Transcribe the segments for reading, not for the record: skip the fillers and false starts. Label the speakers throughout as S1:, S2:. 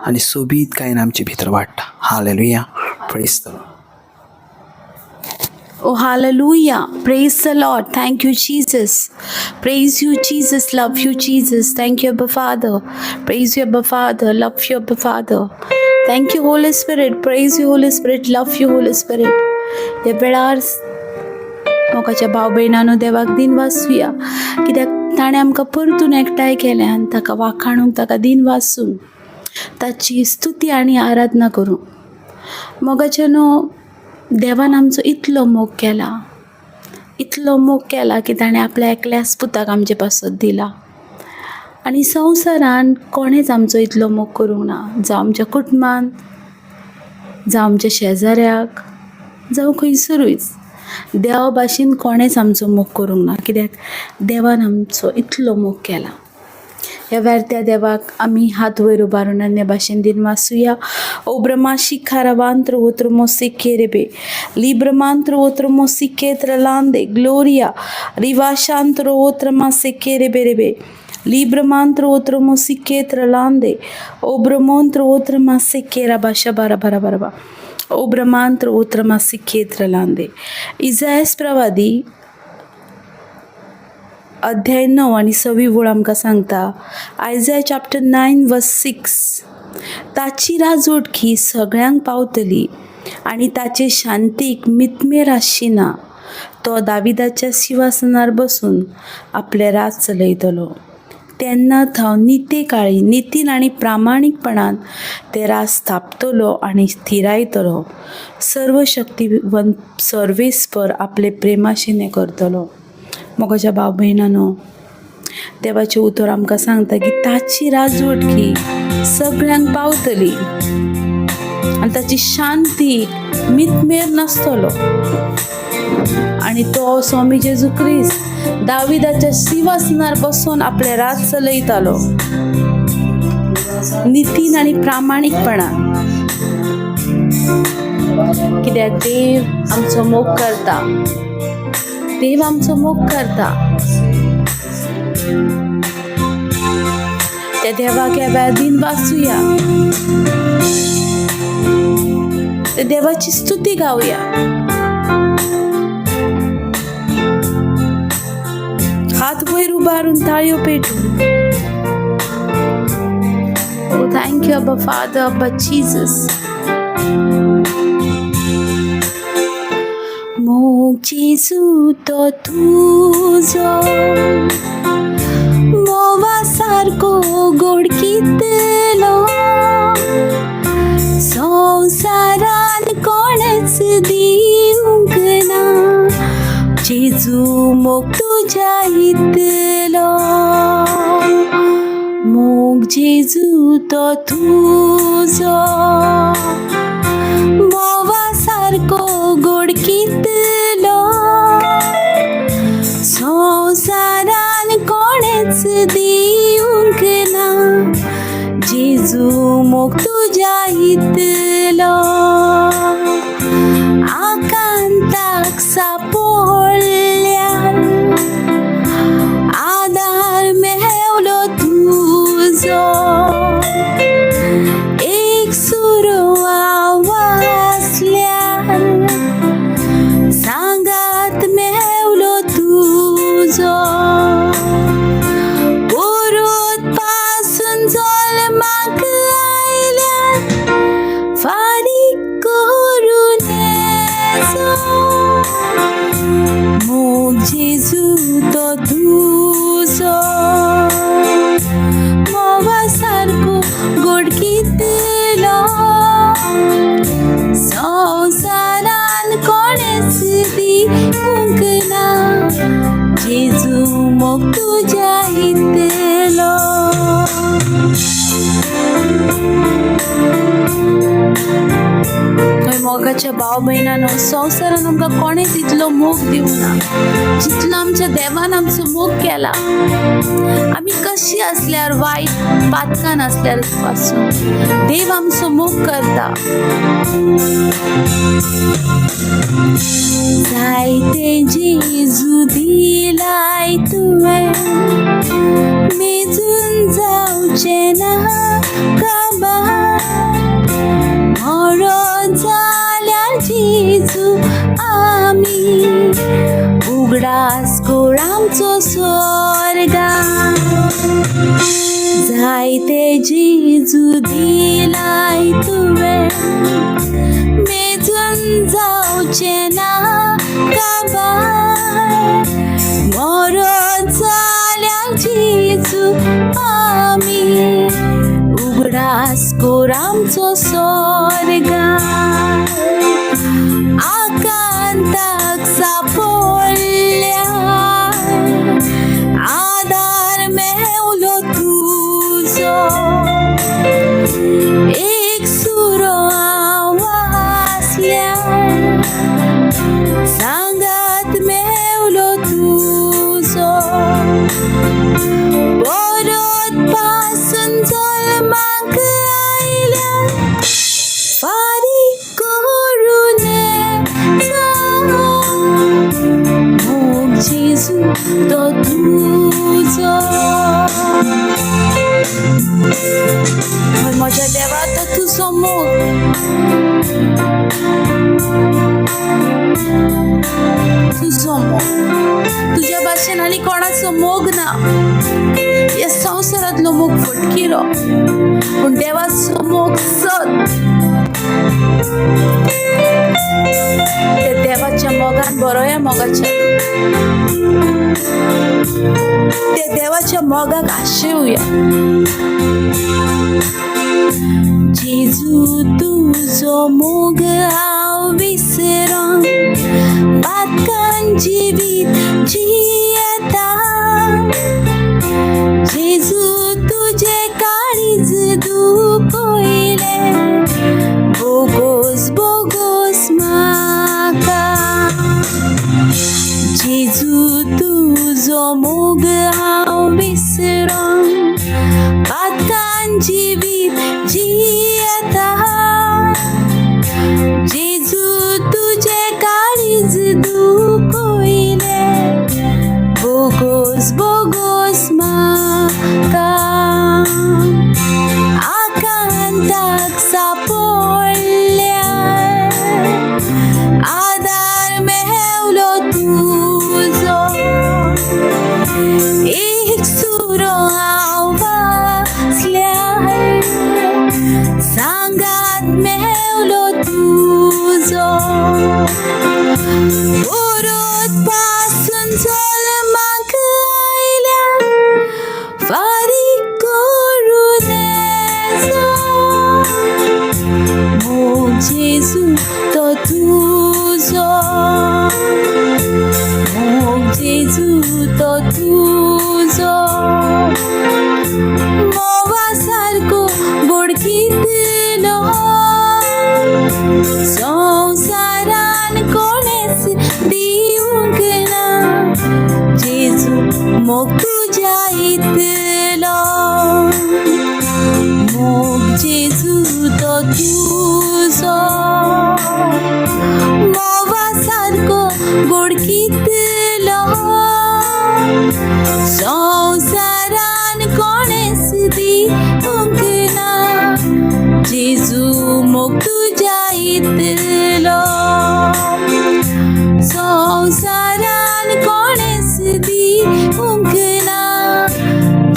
S1: आनी सोबीत गायन आमचे भितर वाडटा. Hallelujah. Praise the Lord.
S2: Oh, hallelujah. Praise the Lord. Thank you, Jesus. Praise you, Jesus. Love you, Jesus. Thank you, Abba Father. Praise you, Abba Father. Love you, Abba Father. Thank you, Holy Spirit. Praise you, Holy Spirit. Love you, Holy Spirit. ह्या वेळार मोगाच्या भाव भयणांनो देवाक दिन वासूया, कित्याक ताणें आमकां परतून एकठांय केलें आनी ताका वाखाणूंक, ताका दिन वासून ताची स्तुती आनी आराधना करूं. मोगाचेनो देवान आमचो इतलो मोग केला की ताणें आपल्या एकल्याच पुताक आमचे पासत दिला. आनी संवसारान कोणेच आमचो इतलो मोग करूंक ना. जावं आमच्या कुटुंबान, जावं आमच्या शेजाऱ्याक, जावं खंयसरूच देवा भाशेन कोणेच आमचो मोग करूंक ना. कित्याक देवान आमचो इतलो मोग केला. ह्या वेर्त्या देवाक आमी हात वयर उबारून अन्य भाशेन दिन वासूया. Obramashikarabantro outro mosikerebe Libramantro outro mosiketralande Gloria Rivashantro outro masikereberebe Libramantro outro mosiketralande Obramontro outro masikera bashabara Obramantro outro masiketralande. इसायास प्रवादी अध्याय 9 आणि 6 वळ आमकां सांगता. आयझाया चॅप्टर 9 वर्स 6. ताची राजवटकी सगळ्यांक पावतली आनी ताचे शांतीक मितमेर आसची ना. तो दाविदाच्या सिंहासनार बसून आपले राज चलयतलो. तेन्ना तो नितेकाळी नितीन आनी प्रामाणीकपणान ते राज स्थापतलो आनी स्थिरायतलो. सर्वशक्तिवंत सर्वेस्पर आपले प्रेमाशिने करतलो. मोगाच्या भाव भयणांनो, देवाचें उतर आमकां सांगता की ताची राजवटकी सगळ्यांक पावतली आनी ताची शांती मितमेर नासतलो. आनी तो स्वामी जेजू क्रिस्त दाविदाच्या सिंहासनार बसून आपले राज चलयतालो नितीन आनी प्रामाणीकपणान. कित्याक देव आमचो मोग करता. देव आमचो मोग करता. त्या देवाक ह्या वेळार दिन वाचूया. त्या देवाची स्तुती गावया. हात वयर उबारून ताळयो पेटून. Oh, thank you, Abba Father, Abba Jesus. मोग जेजू तो तुजो मोवा सारको गोड कितलो संवसारान कोणेच दिवंक ना. जेजू मोग तुज्या इतलो मोग जेजू तो तुजो मोवा सारको गोड कितलो संवसारान कोणेच दिवंक ना. जेजू मोग तुज्या इतलो आकांताक सापडल्यार आदार मेवलो तुजो. एक सुरो आवाजल्यार सांगात मेवलो तुजो. पुरुत पासून जल्माक आयल्यार फारीक करून येजो. मोग जेजू तो तुजो मोवा सारको गोड कितलो संवसारान कोणेच दिवंक ना. जेजू मोग तुज्या इतलो. मोगाच्या भाव भयणांनो, संवसारान आमकां कोणेच इतलो मोग दिवंक ना जितलो आमच्या देवान आमचो मोग केला. आमी कशी आसल्यार वायट पातकान आसल्यार पासून देव आमचो मोग करता. जायते जेजू दिलाय तुवें मेजून जावचें ना काबार. उगडास कोळ आमचो स्वर्गान. जायते जेजू दिलाय तुवें, मेजून जावचें ना काबार. मरो जाल्यार जेजू आमी, उगडास कोळ आमचो स्वर्गान. आकांताक सापडल्या आदार मेवलो तुजो. एक सुरो हांव वाचल्या सांगात मेवलो तुजो. परत पासून जल्माक आयल्या फारीक करून मोग जेजू तो तुजो. म्हज्या देवा तो तुजो मोग. तुजो मोग तुज्या भाशेन आनी कोणाचो मोग ना. ह्या संवसारांतलो मोग फटकिरो, पूण देवाचो मोग सत. त्या देवाच्या मोगान बरोया मोगाच्या, त्या देवाच्या मोगाक आशेवया. जेजू तुजो मोग हांव विसरोन पातकान जिवीत जियेता. जेजू तुजे काळीज दुखयले बोगोस बोगोस म्हाका. जेजू तुजो मोग हांव विसरोन पातकान जिवीत जियेता. जेजू तुजे काळीज दुखयले बोगोस बोगोस म्हाका. आकांताक सापडल्या आदार मेवलो तुजो. एक सुरो हांव वाचल्या सांगात मेवलो तुजो. परत पासून जल्माक आयल्या फारीक करून मोग जेजू तो तुजो. मोग जेजू तो तुजो. मोवा सारको गोड कितलो संवसारान कोणेच दिवंक ना. जेजू मोग तुज्या इतलो. मोग जेजू तो तुजो. मोवा सारको गोड कितलो संवसारान कोणेच दिवंक ना. जेजू मोग तुज्या इतलो संवसारान कोणेच दिवंक ना.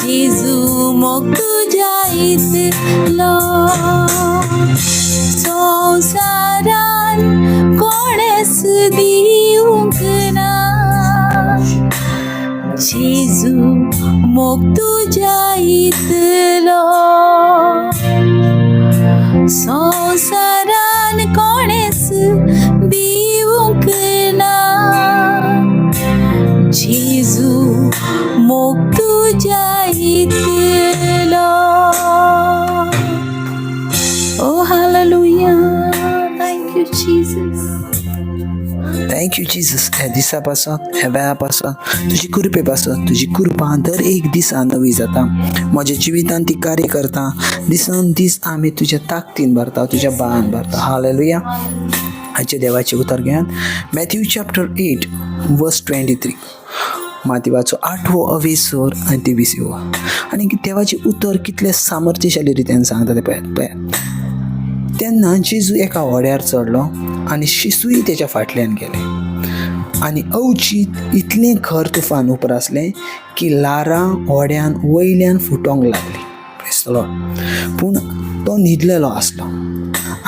S2: जेजू मोग तुज्या इतलो संवसारान कोणेच दिवंक ना. जेजू मोग तुज्या इतलो संवसारान कोणेच दिवंक ना. जेजू मोग तुज्या इतलो. Oh hallelujah, thank you Jesus.
S1: Thank you Jesus. ह्या दिसापासून ह्या वेळापासून तुजी कृपेपासून तुजी कृपा दर एक दिसा नवी जाता. म्हज्या जिवितान ती कार्य करता. दिसान दीस आमी तुज्या ताकतीन भरता, तुज्या बळान भरता. हालेलुया. हाचे देवाचे उतर घेयात मॅथ्यू चॅप्टर 8 वर्स 23. मातीवाचो 8वो अवेसर आनी 23वो. आनी देवाचे उतर कितले सामर्थ्यशाली रितीन सांगता ते पळयात. तेन्ना जेजू एका व्हड्यार चडलो आनी शिसूय तेच्या फाटल्यान गेले. आनी अवचीत इतलें खर तुफान उपरासलें की लारां व्हड्यान वयल्यान फुटोंक लागलीं. Praise the Lord. पूण तो न्हिदलेलो आसलो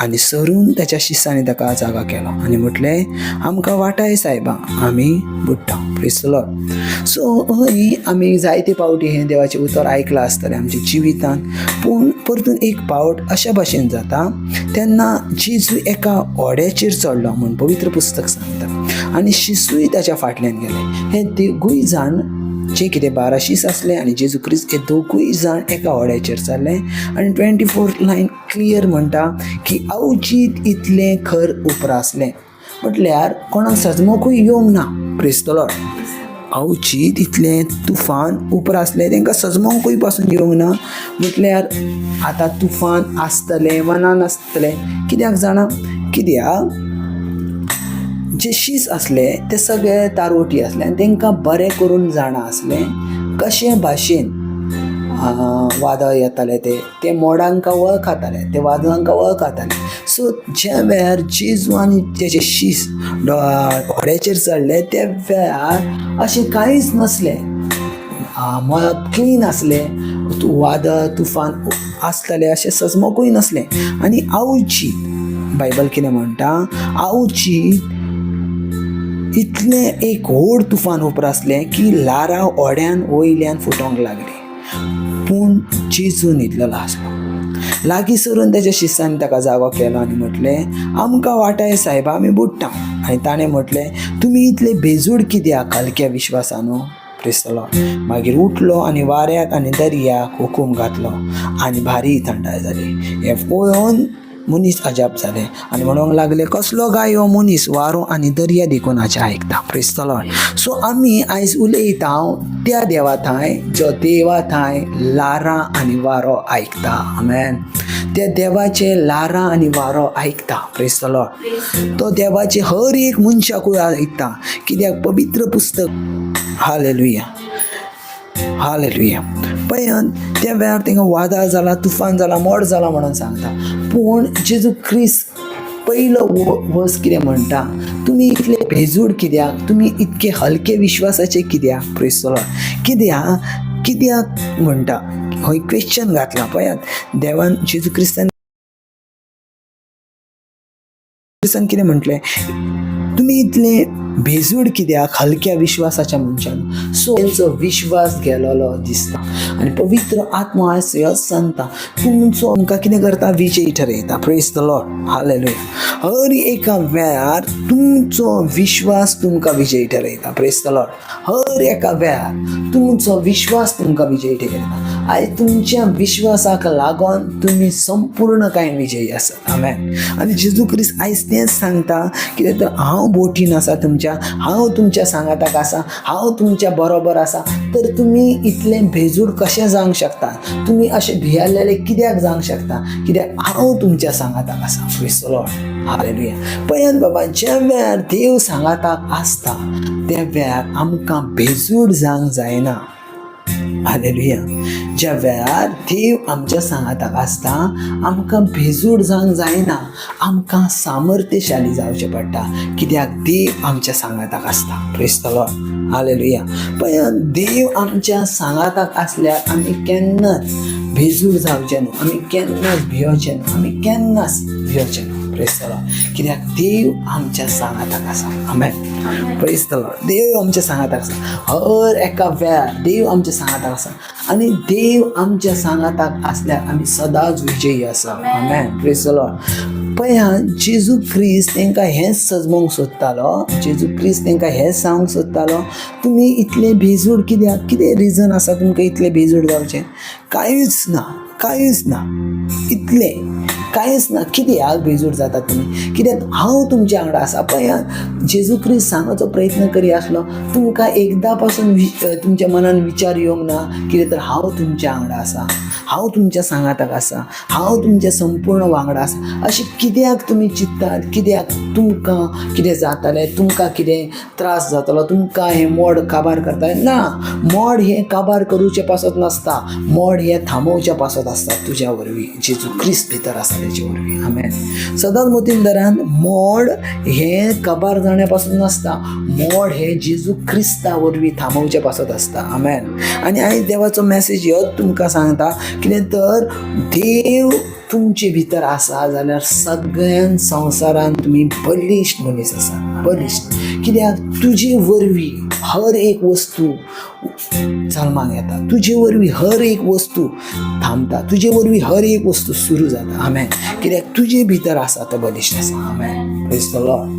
S1: आनी सरून त्याच्या शिसांनी ताका जागा केलो आनी म्हटलें, आमकां वाटाय सायबा, आमी बुडटा. Praise the Lord. सो हय आमी जायते फावटी हें देवाचें उतर आयकलां आसतलें आमच्या जिवितांत. पूण परतून एक फावट अशा भाशेन जाता तेन्ना जेजू एका व्हड्याचेर चडलो म्हूण पवित्र पुस्तक सांगता आनी शिसूय ताच्या फाटल्यान गेले. हे दोगूय जाण जे कितें 12 शीस आसले आनी जेजू क्रिस्त हे दोगूय जाण एका व्हड्याचेर चल्ले. आनी 24 लायन क्लियर म्हणटा की अवचीत इतलें खर उपरासलें. म्हटल्यार कोणाक सजमोकूय येवंक ना. Praise the Lord. अवचीत इतलें तुफान उपरासलें तांकां सजमोकूय पासून येवंक ना. म्हटल्यार आतां तुफान आसतलें वा नासतलें कित्याक जाणा, कित्याक जे शीस आसले ते सगळे तारवटी आसले आनी तांकां बरें करून जाणा आसलें कशे भाशेन वादळ येताले ते मोडांक वळखताले, ते वादळांक वळखताले. सो ज्या वेळार जेजू आनी तेजे शीस व्हड्याचेर चडले त्या वेळार अशें कांयच नसलें. क्लीन आसलें, वादळ तुफान आसतलें अशें सजमोकूय नसलें. आनी आवचीत बायबल कितें म्हणटा, आवचीत इतलें एक व्हड तुफान उपरासलें की लारां व्हड्यान वयल्यान फुटोंक लागलीं. पूण जेजू न्हिदलेलो आसलो. लागीं सरून तेज्या शिसांनी ताका जागो केलो आनी म्हटलें, आमकां वाटाय सायबा, आमी बुडटा. आनी ताणें म्हटलें, तुमी इतले बेजूड कित्याक हलक्या विश्वासानो. Praise the Lord. मागीर उठलो आनी वाऱ्याक आनी दर्याक हुकूम घातलो आनी भारी थंडाय जाली. हें पळोवन मनीस अजाप जाले आनी म्हणूंक लागले, कसलो गाय हो मनीस वारो आनी दर्या देखून हाचे आयकता. Praise the Lord. सो आमी आयज उलयता त्या देवा थंय जो देवा थंय लारां आनी वारो आयकता. आमेन. त्या देवाचे लारां आनी वारो आयकता. Praise the Lord. तो देवाचे हर एक मनशाकूय आयकता. कित्याक पवित्र पुस्तक हालेलुया हालेलुया पळयात त्या वेळार तांकां वादळ जाला, तुफान जाला, मोड जाला म्हणून सांगता. पूण जेजू क्रिस्त पयलो वर्स कितें म्हणटा, तुमी इतले भेजूड कित्याक, तुमी इतके हलके विश्वासाचे कित्याक. Praise the Lord. कित्याक म्हणटा हो क्वेश्चन घातला. पळयात देवान जेजू क्रिस्तान कितें म्हटलें, तुमी इतले भेजूड कित्याक हलक्या विश्वासाच्या मनशान. सो तेंचो विश्वास गेलोलो दिसता आनी पवित्र आत्मा आयज सांगता तुमचो आमकां कितें करता, विजयी ठरयता. Praise the Lord. हालेलुया. हर एका वेळार तुमचो विश्वास तुमकां विजयी ठरयता. Praise the Lord. हर एका वेळार तुमचो विश्वास तुमकां विजयी ठरयता. आयज तुमच्या विश्वासाक लागून तुमी संपूर्णकायेन विजयी आसात. आमेन. आनी जेजू क्रिस्त आयज तेंच सांगता, कित्याक तर हांव बोटीन आसा तुमच्या, हांव तुमच्या सांगाताक आसा, हांव तुमच्या बरोबर आसा. तर तुमी इतलें भेजूड कशें जावंक शकता, तुमी अशें भियेल्लेले कित्याक जावंक शकता, कित्याक हांव तुमच्या सांगाताक आसा. Praise the Lord. हालेलुया. पळयात बाबा, ज्या वेळार देव सांगाताक आसता त्या वेळार आमकां भेजूड जावंक जायना. हालेलुया. ज्या वेळार देव आमच्या सांगाताक आसता आमकां भेजूड जावंक जायना. आमकां सामर्थ्यशाली जावचें पडटा, कित्याक देव आमच्या सांगाताक आसता. Praise the Lord. हालेलुया. पण देव आमच्या सांगाताक आसल्यार आमी केन्नाच भेजूड जावचे न्हू, आमी केन्नाच भियोचे न्हू, आमी केन्नाच भियोचे न्हू. Praise the Lord. कित्याक देव आमच्या सांगाताक आसा. आमेन. Praise the Lord. देव आमच्या सांगाताक आसा. हर एका वेळार देव आमच्या सांगाताक आसा आनी देव आमच्या सांगाताक आसल्यार आमी सदांच विजयी आसा. आमेन. Praise the Lord. पळया, जेजू क्रिस्त तांकां हेंच सजमोवंक सोदतालो. जेजू क्रिस्त तांकां हेंच सांगूंक सोदतालो, तुमी इतले भेजूड कित्याक, कितें रिजन आसा तुमकां इतलें भेजूड जावचें. कांयच ना, कांयच ना. इतलें कांयच ना. कित्याक बेजूड जाता तुमी, कित्याक हांव तुमच्या वांगडा आसा. पळयात, जेजू क्रिस्त सांगपाचो प्रयत्न करी आसलो, तुमकां एकदां पासून तुमच्या मनान विचार येवंक ना, कितें तर हांव तुमच्या वांगडा आसा, हांव तुमच्या सांगाताक आसा, हांव तुमच्या संपूर्ण वांगडा आसा. अशें कित्याक तुमी चिंत्तात, कित्याक तुमकां कितें जातालें, तुमकां कितें त्रास जातालो, तुमकां हें मोड काबार करता. ना, मोड हें काबार करूचे पासत नासता, मोड हें थांबोवच्या पासत आसता. तुज्या वरवीं जेजू क्रिस्त भितर आसा तेचे वरवीं. आमेन. सदांच मोतींदरान मोड हे कबार जाण्या पासून नासता. मोड हे जेजू क्रिस्ता वरवीं थांबोवचे पासत आसता. आमेन. आनी आयज देवाचो मॅसेज ह्योच तुमकां सांगता, कितें तर देव तुमचे भितर आसा जाल्यार सगळ्यान संवसारान तुमी बलिश्ट मनीस आसा. बलिश्ट कित्याक तुजे वरवीं हर एक वस्तू जल्माक येता. तुजे वरवीं हर एक वस्तू थांबता. तुजे वरवीं हर एक वस्तू सुरू जाता. आमेन. कित्याक तुजे भितर आसा तो बलिश्ट आसा. आमेन. Praise the Lord.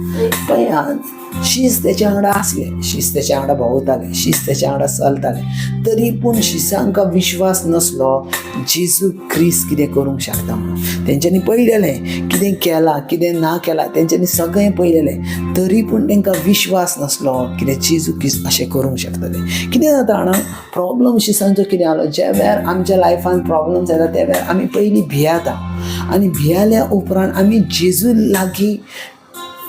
S1: पळयात, शीस तेच्या वांगडा आसले, शीस तेच्या वांगडा भोंवताले, शीस तेच्या वांगडा चलताले, तरी पूण शिसांका विश्वास नसलो जेजू क्रिस्त कितें करूंक शकता म्हणून. तेंच्यांनी पळयलेलें कितें केलां कितें ना केलां, तेंच्यांनी सगळें पळयलेलें, तरी पूण तांकां विश्वास नसलो कितें जेजू क्रिस्त अशें करूंक शकतलें. कितें जाता जाणा, प्रॉब्लम शिसांचो कितें जालो, ज्या वेळार आमच्या लायफान प्रॉब्लम्स येता त्या वेळार आमी पयलीं भियाता, आनी भियाल्या उपरांत आमी जेजू लागीं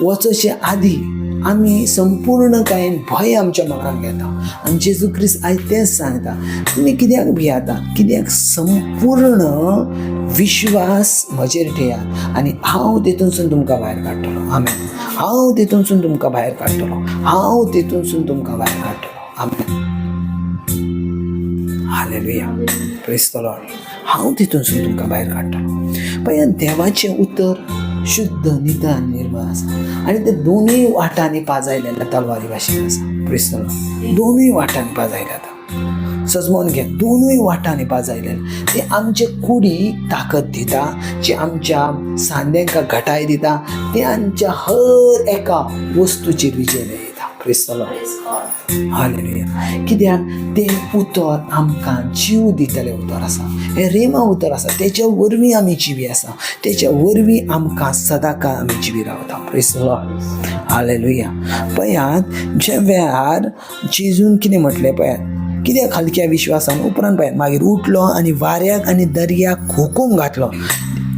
S1: वचचे आदीं आमी संपूर्णकायेन भंय आमच्या मनान घेता. आनी जेजू क्रिस्त आयज तेंच सांगता, तुमी कित्याक भियाता, कित्याक संपूर्ण विश्वास म्हजेर ठेयात आनी हांव तेतूनसून तुमकां भायर काडटलो. आमेन. हांव तेतूनसून तुमकां भायर काडटलो. हांव तेतूनसून तुमकां भायर काडटलो. आमेन. हालेलुया. Praise the Lord. हांव तेतूनसून तुमकां भायर काडटलो. पळय, देवाचें उतर शुद्ध, निदान, निर्मळ आसा आनी ते दोनूय वाटांनी पाजायलेल्या तलवारी भाशेन आसा. Praise the Lord. दोनूय वाटांनी पाजायल्या आतां. सजमोन घे, दोनूय वाटांनी पाजायलेले. ते आमचे कुडीक ताकद दिता, जे आमच्या सांद्यांका घटाय दिता, ते आमच्या हर एका वस्तूचेर विजय मेळयता. Praise the Lord. हालेलुया. कित्याक ते उतर आमकां जीव दितले उतर आसा. हे रेमा उतर आसा, तेच्या वरवीं आमी जिवी आसा, तेच्या वरवीं आमकां सदांकाळ आमी जिवी रावता. Praise the Lord. हालेलुया. पळयात, जे वेळार जेजून कितें म्हटलें पळयात, कित्याक हलक्या विश्वासान उपरांत पळयात मागीर उठलो आनी वाऱ्याक आनी दर्याक हुकूम घातलो.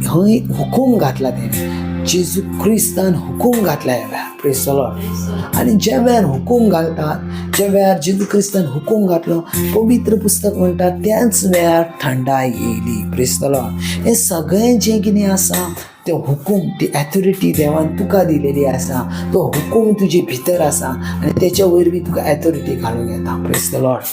S1: हय हुकूम घातला तेणें. जेजू क्रिस्तान हुकूम घातला ह्या वेळार. Praise the Lord. आनी ज्या वेळार हुकूम घालतात, ज्या वेळार जेजू क्रिस्तान हुकूम घातलो, पवित्र पुस्तक म्हणटा त्याच वेळार थंडाय येयली. Praise the Lord. हें सगळें जें कितें आसा, तो हुकूम, ती ऑथॉरिटी देवान तुका दिलेली आसा, तो हुकूम तुजे भितर आसा आनी तेच्या वरवीं तुका ऑथॉरिटी घालूंक येता. Praise the Lord.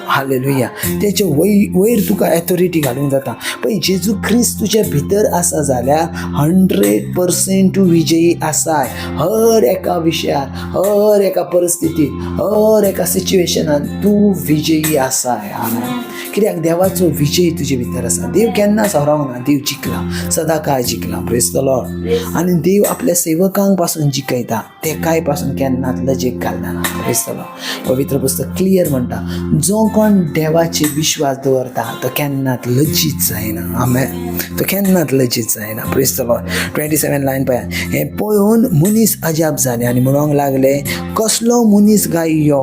S1: हालेलुया. तेच्या वयर तुका ऑथॉरिटी घालूंक जाता. पळय, जेजू क्रिस्त तुज्या भितर आसा जाल्यार 100% तूं विजयी आसाय. हर एका विशयार, हर एका परिस्थितीत, हर एका सिच्युएशनान तूं विजयी आसाय. आमेन. कित्याक देवाचो विजय तुजे भितर आसा. देव केन्नाच हरोंक ना. देव जिखला, सदांकाळ जिखला. Praise the Lord. आनी देव आपल्या सेवकांक पासून जिखयता, तेकाय पासून केन्नाच लजेक घालना. Praise the Lord. पवित्र पुस्तक क्लियर म्हणटा, जो कोण देवाचे विश्वास दवरता तो केन्नाच लज्जीत जायना. आमेन. तो केन्नाच लज्जीत जायना. Praise the Lord. 27 लायन पळयात. हें पळोवन मनीस अजाप जाले आनी म्हणूंक लागले, कसलो मनीस गाय यो,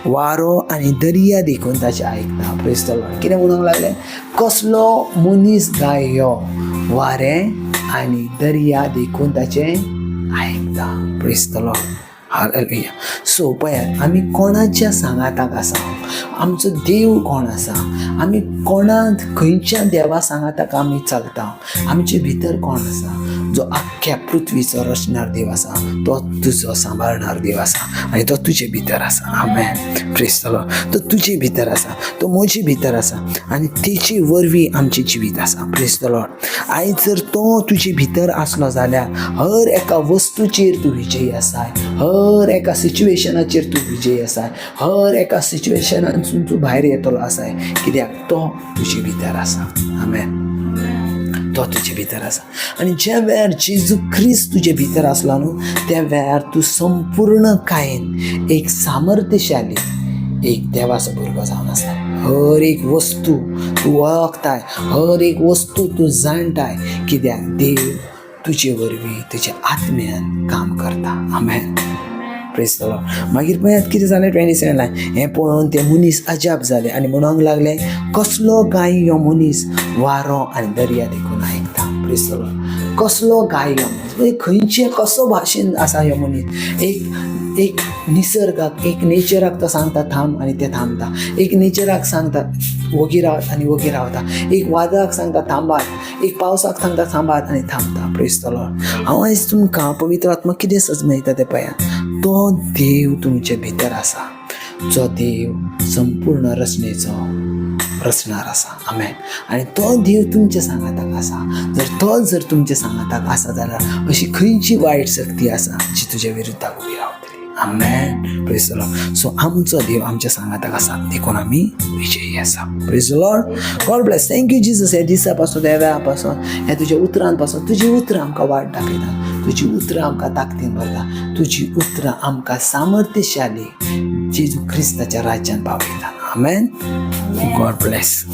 S1: वारो आनी दर्या देखून ताचे आयकता. Praise the Lord. कितें म्हणूंक लागले? कसलो मनीस गाय यो, वारें आनी दर्या देखून ताचे आयकता. Praise the Lord. Hallelujah. So पळयात, आमी कोणाच्या सांगाताक आसा, आमचो देव कोण आसा, आमी खंयच्या देवा सांगाताक आमी चलता, आमचे भितर कोण आसा, जो आख्ख्या पृथ्वीचो रचणार देव आसा, तो तुजो सांबाळणार देव आसा आनी तो तुजे भितर आसा. आमेन. Praise the Lord. तो तुजे भितर आसा, तो म्हजे भितर आसा आनी तेचे वरवीं आमचें जिवीत आसा. Praise the Lord. आयज जर तो तुजे भितर आसलो जाल्यार हर एका वस्तूचेर तूं विजयी आसाय, हर एका सिच्युएशनाचेर तूं विजयी आसाय, हर एका सिच्युएशनांतसून तूं भायर येतलो आसाय, कित्याक तो तुजे भितर आसा. आमेन. तो तुजे भितर आसा. आनी ज्या वेळार जेजू क्रिस्त तुजे भितर आसलो न्हू, त्या वेळार तूं संपूर्णकायेन एक सामर्थ्यशाली एक देवाचो भुरगो जावन आसा. हर एक वस्तू तूं वळखताय, हर एक वस्तू तूं जाणटाय, कित्याक देव तुजे वरवीं तुज्या आत्म्यान काम करता. आमेन. Praise the Lord. मागीर पळयात कितें जालें 27 लायन. हें पळोवन ते मनीस अजाप जाले आनी म्हणूंक लागले, कसलो गाय यो मनीस, वारो आनी दर्या देखून आयकता. Praise the Lord. कसलो गाय यो मनीस, खंयचे कसो भाशेन आसा ह्यो मनीस. एक एक निसर्गाक एक नेचराक तो सांगता थांब आणि ते थांबता, एक नेचराक सांगता वगी रावत आणि वगी रावता, एक वादळाक सांगता थांबात, एक पावसाक सांगता थांबात आणि थांबता. Praise the Lord. हांव आयज तुमकां पवित्र आत्मा कितें सजमयता ते पळयात. तो देव तुमचे भितर आसा, जो देव संपूर्ण रचनेचो रचणार आसा. आमेन. आणि तो देव तुमच्या सांगाताक आसा. जर तुमच्या सांगाताक आसा जाल्यार अशी खंयची वायट शक्ती आसा जी तुज्या विरुद्धाक उबी रावतली. Amen. Praise the Lord. So आमचो देव आमच्या सांगाताक आसा, देखून आमी विजयी आसा. Praise the Lord. God bless. Thank you Jesus. ह्या दिसा पासून, ह्या वेळा पासून, ह्या तुज्या उतरां पासून तुजी उतरां आमकां वाट दाखयता, तुजी उतरां आमकां ताकदीन भरता, तुजी उतरां आमकां सामर्थ्यशाली जेजू क्रिस्ताच्या राज्यान पावयता. आमेन. God bless.